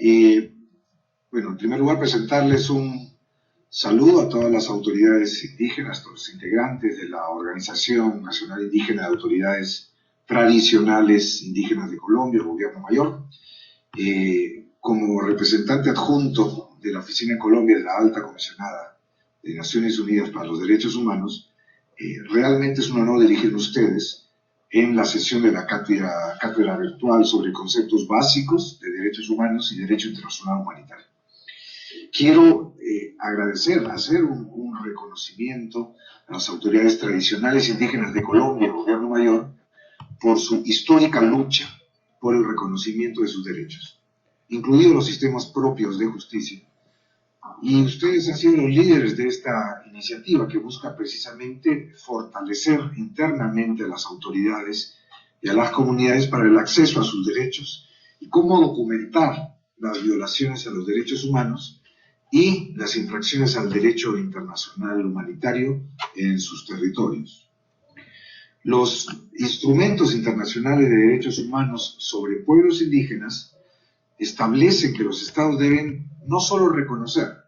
Eh, bueno, en primer lugar, presentarles un saludo a todas las autoridades indígenas, todos los integrantes de la Organización Nacional Indígena de Autoridades Tradicionales Indígenas de Colombia, el Gobierno Mayor. Como representante adjunto de la Oficina en Colombia de la Alta Comisionada de Naciones Unidas para los Derechos Humanos, realmente es un honor dirigirme a ustedes en la sesión de la cátedra virtual sobre conceptos básicos de derechos humanos y derecho internacional humanitario. Quiero hacer un reconocimiento a las autoridades tradicionales indígenas de Colombia, el Gobierno Mayor, por su histórica lucha por el reconocimiento de sus derechos, incluidos los sistemas propios de justicia. Y ustedes han sido los líderes de esta iniciativa que busca precisamente fortalecer internamente a las autoridades y a las comunidades para el acceso a sus derechos y cómo documentar las violaciones a los derechos humanos y las infracciones al derecho internacional humanitario en sus territorios. Los instrumentos internacionales de derechos humanos sobre pueblos indígenas establecen que los estados deben no solo reconocer,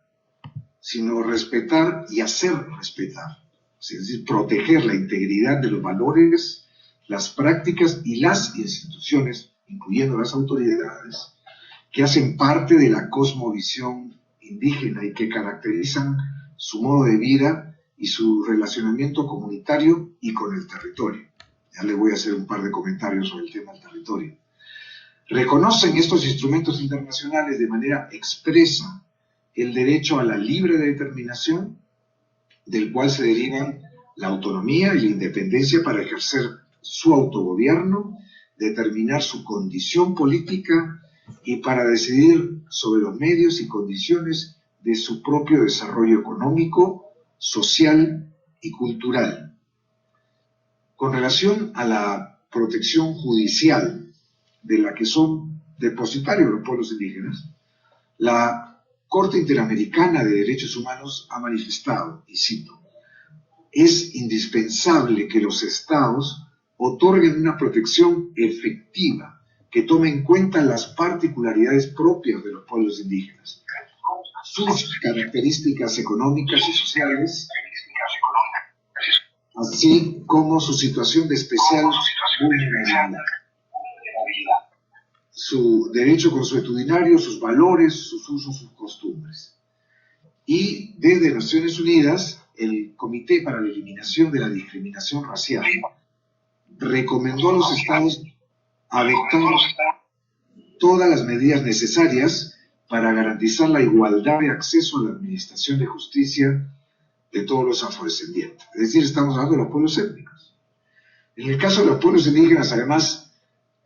sino respetar y hacer respetar, es decir, proteger la integridad de los valores, las prácticas y las instituciones, incluyendo las autoridades, que hacen parte de la cosmovisión indígena y que caracterizan su modo de vida y su relacionamiento comunitario y con el territorio. Ya le voy a hacer un par de comentarios sobre el tema del territorio. Reconocen estos instrumentos internacionales de manera expresa el derecho a la libre determinación, del cual se derivan la autonomía y la independencia para ejercer su autogobierno, determinar su condición política y para decidir sobre los medios y condiciones de su propio desarrollo económico, social y cultural. Con relación a la protección judicial de la que son depositarios los pueblos indígenas, la Corte Interamericana de Derechos Humanos ha manifestado, y cito, es indispensable que los estados otorguen una protección efectiva que tome en cuenta las particularidades propias de los pueblos indígenas, sus características económicas y sociales, así como su situación de especial vulnerabilidad, su derecho consuetudinario, sus valores, sus usos, sus costumbres. Y desde Naciones Unidas, el Comité para la Eliminación de la Discriminación Racial recomendó a los estados adoptar todas las medidas necesarias para garantizar la igualdad de acceso a la administración de justicia de todos los afrodescendientes. Es decir, estamos hablando de los pueblos étnicos. En el caso de los pueblos indígenas, además,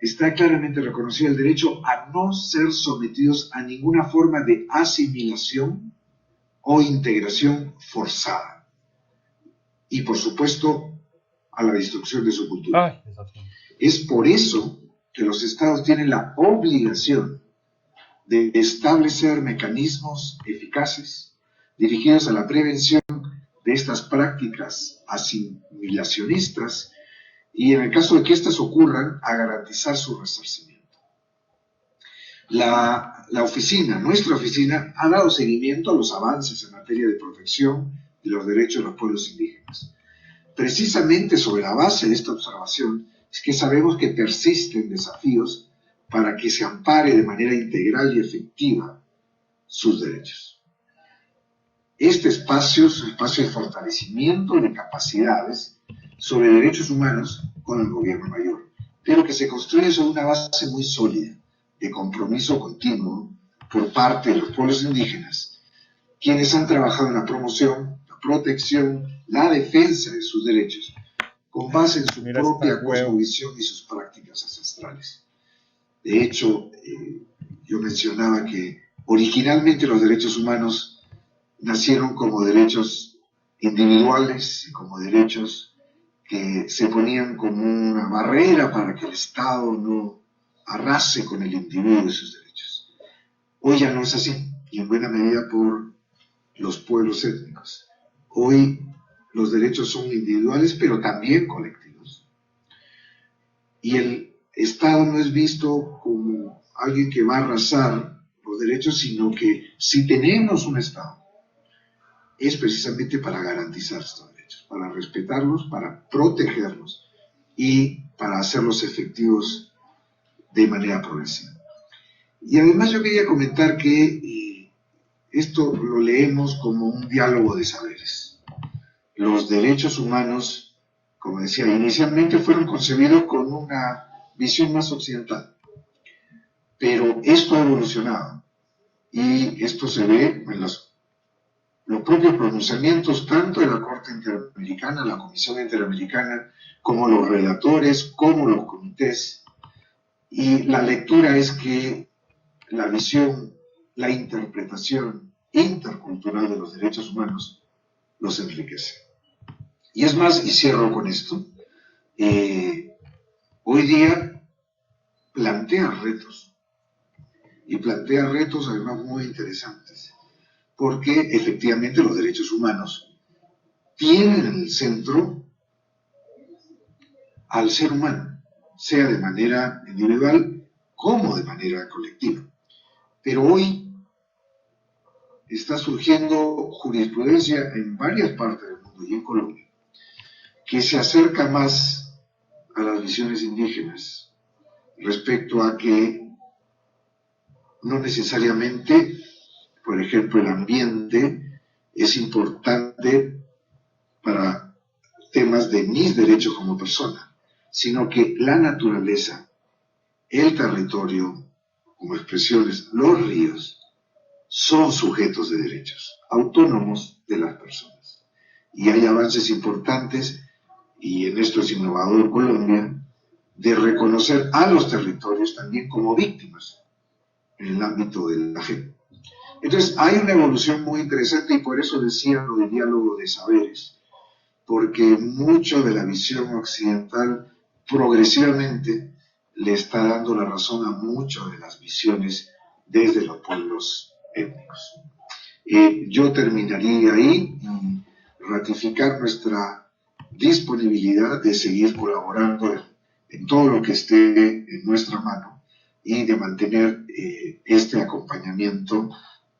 está claramente reconocido el derecho a no ser sometidos a ninguna forma de asimilación o integración forzada. Y, por supuesto, a la destrucción de su cultura. Es por eso que los estados tienen la obligación de establecer mecanismos eficaces dirigidos a la prevención de estas prácticas asimilacionistas y, en el caso de que éstas ocurran, a garantizar su resarcimiento. Nuestra oficina, ha dado seguimiento a los avances en materia de protección de los derechos de los pueblos indígenas. Precisamente sobre la base de esta observación es que sabemos que persisten desafíos para que se ampare de manera integral y efectiva sus derechos. Este espacio es un espacio de fortalecimiento de capacidades sobre derechos humanos con el Gobierno Mayor, pero que se construye sobre una base muy sólida de compromiso continuo por parte de los pueblos indígenas, quienes han trabajado en la promoción, la protección, la defensa de sus derechos, con base en su propia cosmovisión y sus prácticas ancestrales. De hecho, yo mencionaba que originalmente los derechos humanos nacieron como derechos individuales y como derechos que se ponían como una barrera para que el Estado no arrase con el individuo de sus derechos. Hoy ya no es así, y en buena medida por los pueblos étnicos. Hoy los derechos son individuales, pero también colectivos. Y el Estado no es visto como alguien que va a arrasar los los derechos, sino que si tenemos un Estado, es precisamente para garantizar estos derechos, para respetarlos, para protegerlos y para hacerlos efectivos de manera progresiva. Y además yo quería comentar que esto lo leemos como un diálogo de saberes. Los derechos humanos, como decía, inicialmente fueron concebidos con una visión más occidental, pero esto ha evolucionado y esto se ve en los propios pronunciamientos tanto de la Corte Interamericana, la Comisión Interamericana, como los relatores, como los comités. Y la lectura es que la visión, la interpretación intercultural de los derechos humanos los enriquece. Y es más, y cierro con esto, hoy día plantea retos, y plantea retos además muy interesantes, porque efectivamente los derechos humanos tienen en el centro al ser humano, sea de manera individual como de manera colectiva. Pero hoy está surgiendo jurisprudencia en varias partes del mundo y en Colombia que se acerca más a las visiones indígenas respecto a que no necesariamente, por ejemplo, el ambiente es importante para temas de mis derechos como persona, sino que la naturaleza, el territorio, como expresiones, los ríos, son sujetos de derechos, autónomos de las personas. Y hay avances importantes, y en esto es innovador Colombia, de reconocer a los territorios también como víctimas en el ámbito de la gente. Entonces hay una evolución muy interesante y por eso decía lo del diálogo de saberes, porque mucho de la visión occidental progresivamente le está dando la razón a muchas de las visiones desde los pueblos étnicos. Yo terminaría ahí y ratificar nuestra disponibilidad de seguir colaborando en todo lo que esté en nuestra mano y de mantener este acompañamiento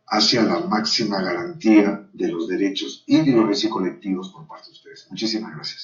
hacia la máxima garantía de los derechos individuales y colectivos por parte de ustedes. Muchísimas gracias.